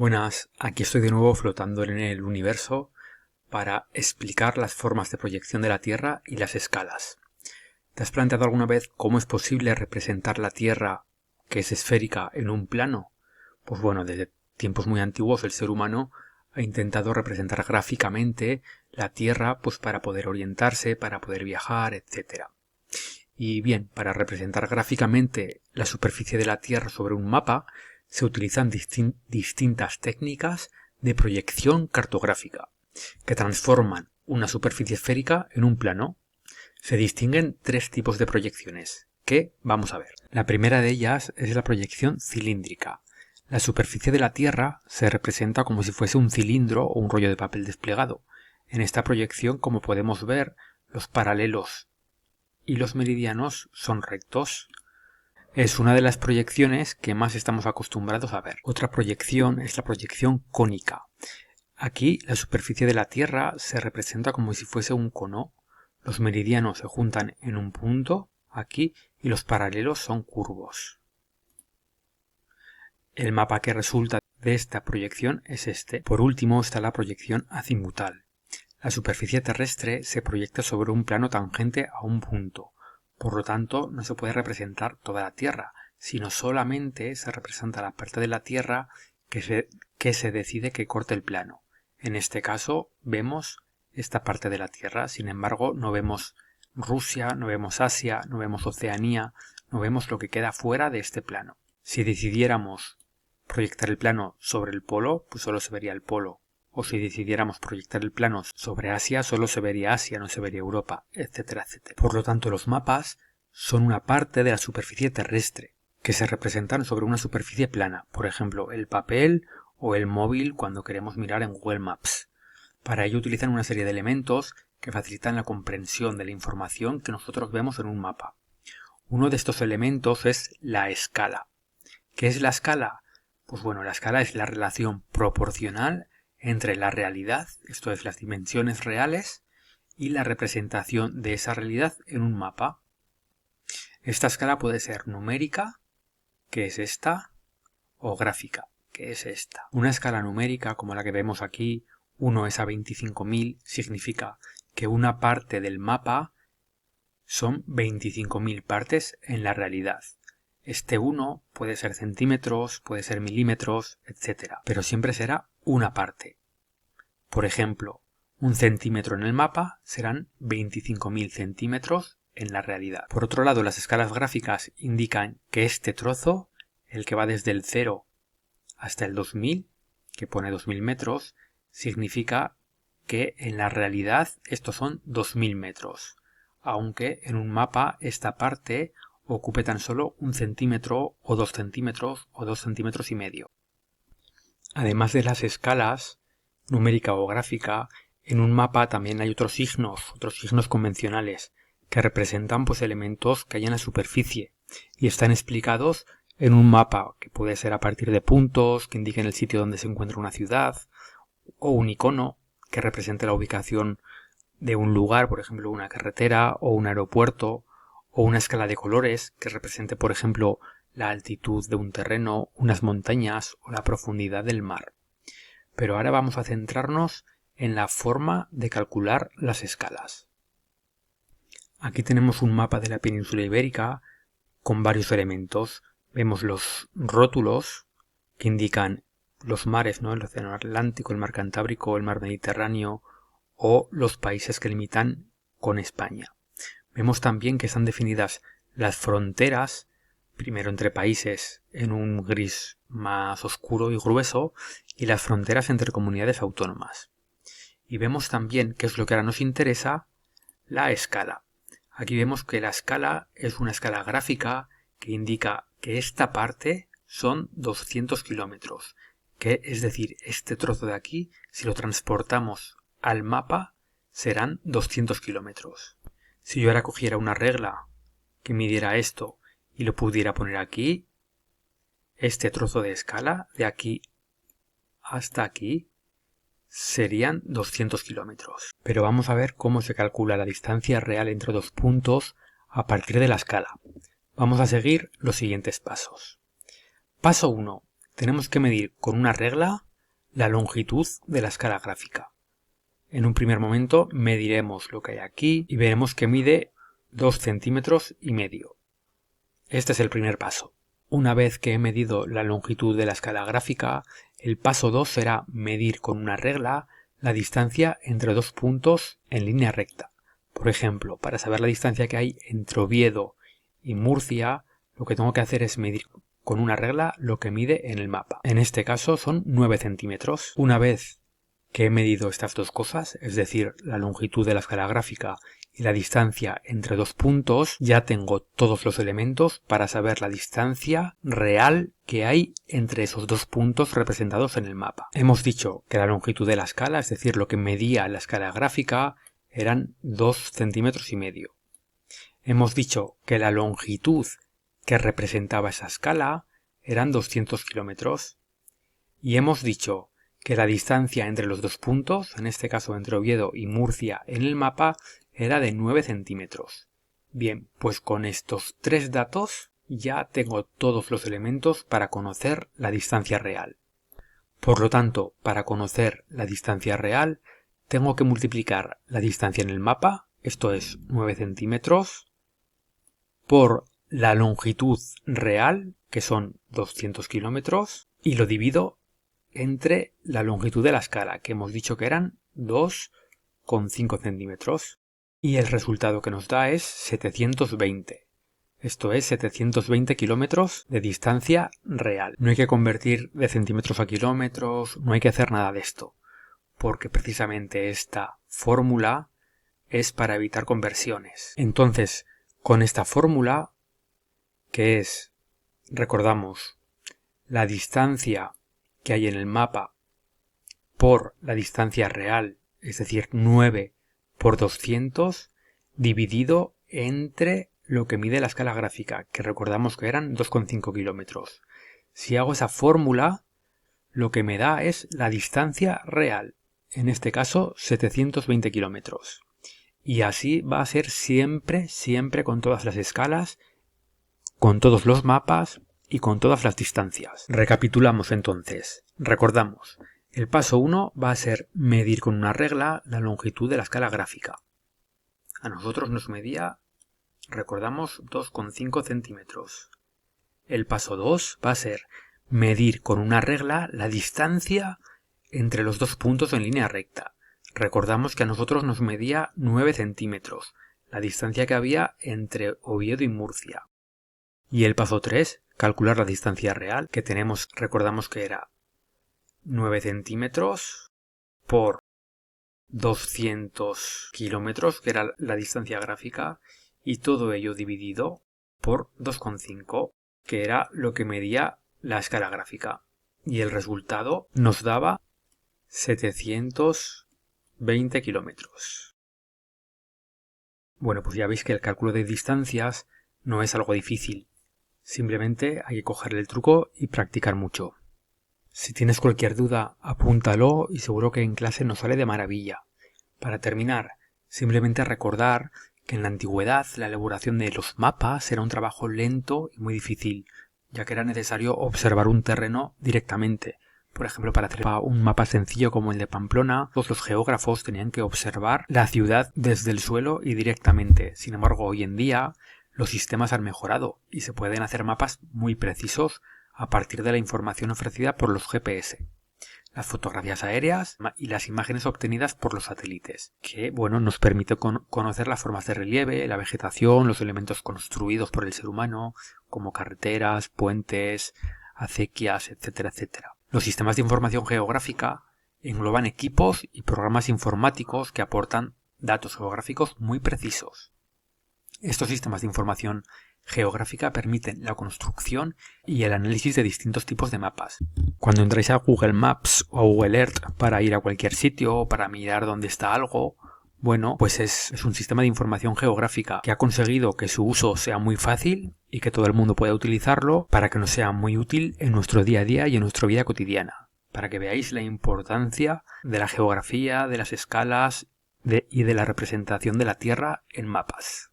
Buenas, aquí estoy de nuevo flotando en el universo para explicar las formas de proyección de la Tierra y las escalas. ¿Te has planteado alguna vez cómo es posible representar la Tierra, que es esférica, en un plano? Pues bueno, desde tiempos muy antiguos el ser humano ha intentado representar gráficamente la Tierra pues para poder orientarse, para poder viajar, etc. Y bien, para representar gráficamente la superficie de la Tierra sobre un mapa, se utilizan distintas técnicas de proyección cartográfica, que transforman una superficie esférica en un plano. Se distinguen tres tipos de proyecciones, que vamos a ver. La primera de ellas es la proyección cilíndrica. La superficie de la Tierra se representa como si fuese un cilindro o un rollo de papel desplegado. En esta proyección, como podemos ver, los paralelos y los meridianos son rectos. Es una de las proyecciones que más estamos acostumbrados a ver. Otra proyección es la proyección cónica. Aquí la superficie de la Tierra se representa como si fuese un cono. Los meridianos se juntan en un punto, aquí, y los paralelos son curvos. El mapa que resulta de esta proyección es este. Por último está la proyección azimutal. La superficie terrestre se proyecta sobre un plano tangente a un punto. Por lo tanto, no se puede representar toda la Tierra, sino solamente se representa la parte de la Tierra que se decide que corte el plano. En este caso, vemos esta parte de la Tierra, sin embargo, no vemos Rusia, no vemos Asia, no vemos Oceanía, no vemos lo que queda fuera de este plano. Si decidiéramos proyectar el plano sobre el polo, pues solo se vería el polo. O si decidiéramos proyectar el plano sobre Asia, solo se vería Asia, no se vería Europa, etcétera, etcétera. Por lo tanto, los mapas son una parte de la superficie terrestre, que se representan sobre una superficie plana, por ejemplo, el papel o el móvil cuando queremos mirar en Google Maps. Para ello utilizan una serie de elementos que facilitan la comprensión de la información que nosotros vemos en un mapa. Uno de estos elementos es la escala. ¿Qué es la escala? Pues bueno, la escala es la relación proporcional entre la realidad, esto es las dimensiones reales, y la representación de esa realidad en un mapa. Esta escala puede ser numérica, que es esta, o gráfica, que es esta. Una escala numérica, como la que vemos aquí, 1 es a 25.000, significa que una parte del mapa son 25.000 partes en la realidad. Este 1 puede ser centímetros, puede ser milímetros, etc. Pero siempre será una parte. Por ejemplo, un centímetro en el mapa serán 25.000 centímetros en la realidad. Por otro lado, las escalas gráficas indican que este trozo, el que va desde el 0 hasta el 2000, que pone 2000 metros, significa que en la realidad estos son 2000 metros, aunque en un mapa esta parte ocupe tan solo un centímetro o 2 centímetros o 2 centímetros y medio. Además de las escalas, numérica o gráfica, en un mapa también hay otros signos convencionales, que representan pues elementos que hay en la superficie y están explicados en un mapa, que puede ser a partir de puntos que indiquen el sitio donde se encuentra una ciudad, o un icono que represente la ubicación de un lugar, por ejemplo una carretera o un aeropuerto, o una escala de colores que represente, por ejemplo, la altitud de un terreno, unas montañas o la profundidad del mar. Pero ahora vamos a centrarnos en la forma de calcular las escalas. Aquí tenemos un mapa de la península ibérica con varios elementos. Vemos los rótulos que indican los mares, ¿no? El océano Atlántico, el mar Cantábrico, el mar Mediterráneo o los países que limitan con España. Vemos también que están definidas las fronteras, primero entre países en un gris más oscuro y grueso, y las fronteras entre comunidades autónomas. Y vemos también, que es lo que ahora nos interesa, la escala. Aquí vemos que la escala es una escala gráfica que indica que esta parte son 200 kilómetros, que es decir, este trozo de aquí, si lo transportamos al mapa, serán 200 kilómetros. Si yo ahora cogiera una regla que midiera esto y lo pudiera poner aquí, este trozo de escala, de aquí hasta aquí, serían 200 kilómetros. Pero vamos a ver cómo se calcula la distancia real entre dos puntos a partir de la escala. Vamos a seguir los siguientes pasos. Paso 1. Tenemos que medir con una regla la longitud de la escala gráfica. En un primer momento mediremos lo que hay aquí y veremos que mide 2,5 centímetros. Este es el primer paso. Una vez que he medido la longitud de la escala gráfica, el paso 2 será medir con una regla la distancia entre dos puntos en línea recta. Por ejemplo, para saber la distancia que hay entre Oviedo y Murcia, lo que tengo que hacer es medir con una regla lo que mide en el mapa. En este caso son 9 centímetros. Una vez que he medido estas dos cosas, es decir, la longitud de la escala gráfica y la distancia entre dos puntos, ya tengo todos los elementos para saber la distancia real que hay entre esos dos puntos representados en el mapa. Hemos dicho que la longitud de la escala, es decir, lo que medía la escala gráfica, eran 2,5 centímetros. Hemos dicho que la longitud que representaba esa escala eran 200 kilómetros. Y hemos dicho que la distancia entre los dos puntos, en este caso entre Oviedo y Murcia en el mapa, era de 9 centímetros. Bien, pues con estos tres datos ya tengo todos los elementos para conocer la distancia real. Por lo tanto, para conocer la distancia real, tengo que multiplicar la distancia en el mapa, esto es 9 centímetros, por la longitud real, que son 200 kilómetros, y lo divido entre la longitud de la escala, que hemos dicho que eran 2,5 centímetros. Y el resultado que nos da es 720. Esto es 720 kilómetros de distancia real. No hay que convertir de centímetros a kilómetros, no hay que hacer nada de esto, porque precisamente esta fórmula es para evitar conversiones. Entonces, con esta fórmula, que es, recordamos, la distancia que hay en el mapa por la distancia real, es decir, 9 por 200, dividido entre lo que mide la escala gráfica, que recordamos que eran 2,5 kilómetros. Si hago esa fórmula, lo que me da es la distancia real, en este caso 720 kilómetros. Y así va a ser siempre, siempre con todas las escalas, con todos los mapas y con todas las distancias. Recapitulamos entonces. Recordamos. El paso 1 va a ser medir con una regla la longitud de la escala gráfica. A nosotros nos medía, recordamos, 2,5 centímetros. El paso 2 va a ser medir con una regla la distancia entre los dos puntos en línea recta. Recordamos que a nosotros nos medía 9 centímetros, la distancia que había entre Oviedo y Murcia. Y el paso 3, calcular la distancia real, que tenemos, recordamos que era 9 centímetros por 200 kilómetros, que era la distancia gráfica, y todo ello dividido por 2,5, que era lo que medía la escala gráfica. Y el resultado nos daba 720 kilómetros. Bueno, pues ya veis que el cálculo de distancias no es algo difícil. Simplemente hay que coger el truco y practicar mucho. Si tienes cualquier duda, apúntalo y seguro que en clase nos sale de maravilla. Para terminar, simplemente recordar que en la antigüedad la elaboración de los mapas era un trabajo lento y muy difícil, ya que era necesario observar un terreno directamente. Por ejemplo, para hacer un mapa sencillo como el de Pamplona, todos los geógrafos tenían que observar la ciudad desde el suelo y directamente. Sin embargo, hoy en día los sistemas han mejorado y se pueden hacer mapas muy precisos a partir de la información ofrecida por los GPS, las fotografías aéreas y las imágenes obtenidas por los satélites, que nos permite conocer las formas de relieve, la vegetación, los elementos construidos por el ser humano, como carreteras, puentes, acequias, etcétera, etcétera. Los sistemas de información geográfica engloban equipos y programas informáticos que aportan datos geográficos muy precisos. Estos sistemas de información geográfica permiten la construcción y el análisis de distintos tipos de mapas. Cuando entráis a Google Maps o a Google Earth para ir a cualquier sitio o para mirar dónde está algo, pues es un sistema de información geográfica que ha conseguido que su uso sea muy fácil y que todo el mundo pueda utilizarlo para que nos sea muy útil en nuestro día a día y en nuestra vida cotidiana. Para que veáis la importancia de la geografía, de las escalas y de la representación de la Tierra en mapas.